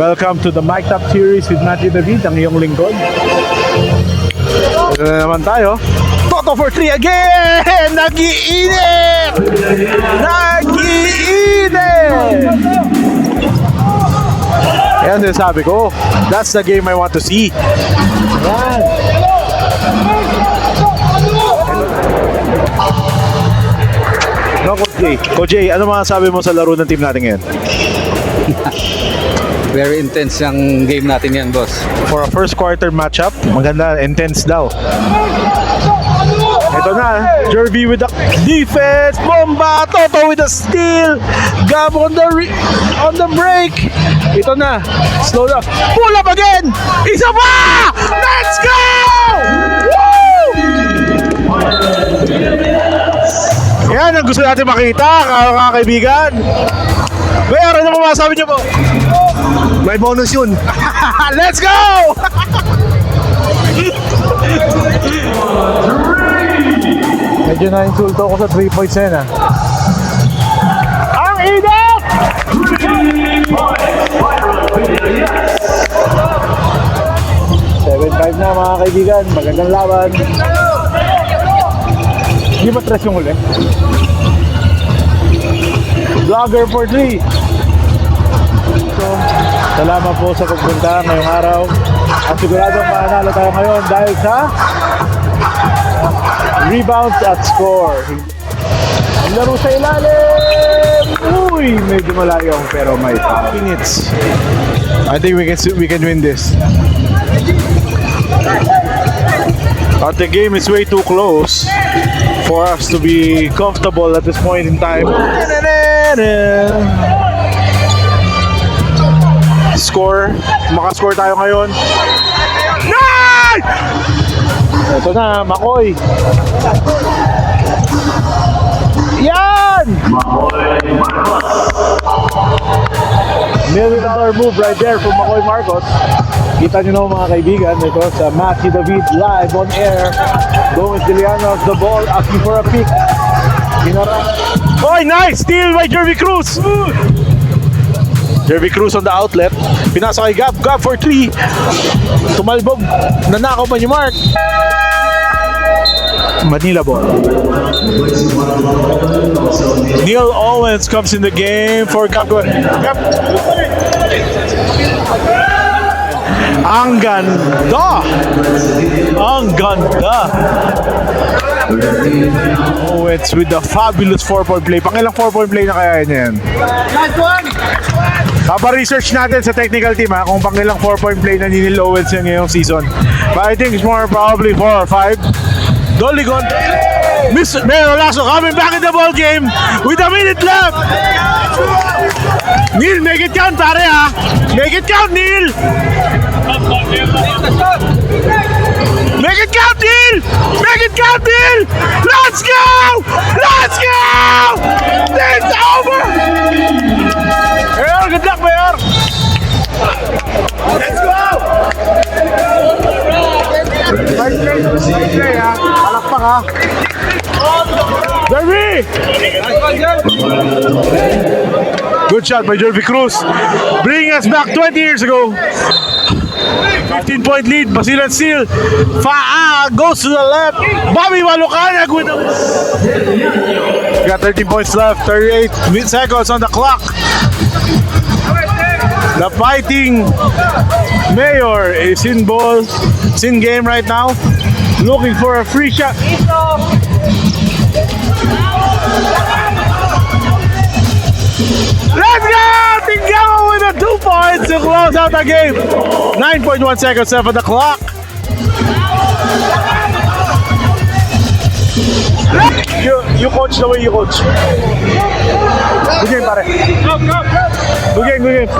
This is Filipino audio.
Welcome to the Mic Top Series with Matthew David, ang iyong lingkod. Ito na naman tayo. Toto for 3 again! Nag-iinit! Nag-iinit! Yan din sabi ko. That's the game I want to see. Yan. No, Coach Jay. Coach Jay, ano mga sabi mo sa laro ng team natin ngayon? Very intense yung game natin yan, boss. For a first quarter matchup, maganda, intense daw. Ito na, Jervy with the defense, Bomba, Toto with the steal, Gab on the break. Ito na, slow down, pull up again, isa pa! Let's go! Woo! Yan ang gusto natin makita, mga kaibigan. Bayaran na mga masabi niyo po. May bonus yun. Let's go! Medyo na-insulto ako sa 3 points na yun, ha. Ang init! 7-5 na mga kaibigan. Magandang laban. Hindi ba stress yung huli? Vlogger for 3. So, salamat po sa pagpunta ngayong araw. At siguradong mananalo tayo ngayon dahil sa rebounds at score. Ang laro sa ilalim. Uy, medyo malayo pero may 5 minutes. I think we can win this. But the game is way too close for us to be comfortable at this point in time. Score, makascore tayo ngayon. Nice! Ito na, Makoy. Yan! $1 million move right there from Makoy Marcos. Kita nyo na mga kaibigan, ito sa Matthew David live on air. Gomez Diliano has the ball, asking for a pick. Oh, nice! Steal by Jervy Cruz! Jervy Cruz on the outlet. Pinasa kay Gab. Gab for 3. Tumalbog. Nanakaw pa ni Mark. Manila ball. Neil Owens comes in the game for Gab. Gab. Ang ganda! Ang ganda! Owens with the fabulous 4-point play. Pangilang 4-point play na kaya niya yan? Last one! Papa-research natin sa technical team, ha, kung pangilang 4-point play na ni Neil Owens yan ngayong season. But I think it's more probably 4 or 5. Doligon. Mero Lasso coming back in the ball game with a minute left. Neil, make it count, pare, ha? Make it count, Neil! Make it count, Neil! Make it count, Neil! Let's go! Let's go! It's over! Mayor, good luck, Mayor! Let's go! Nice play, ha? Palakpak, ha? Jervy! Good shot by Jervy Cruz. Bring us back 20 years ago. 15-point lead. Basilan steal. Goes to the left. Bobby Malucanag with the... Got 13 points left. 38 seconds on the clock. The fighting Mayor is in ball. It's in game right now. Looking for a free shot. Let's go! Tinggawa with the 2 points to close out the game. 9.1 seconds left on the clock. You coach the way you coach. Good game, pare. Good game, good game.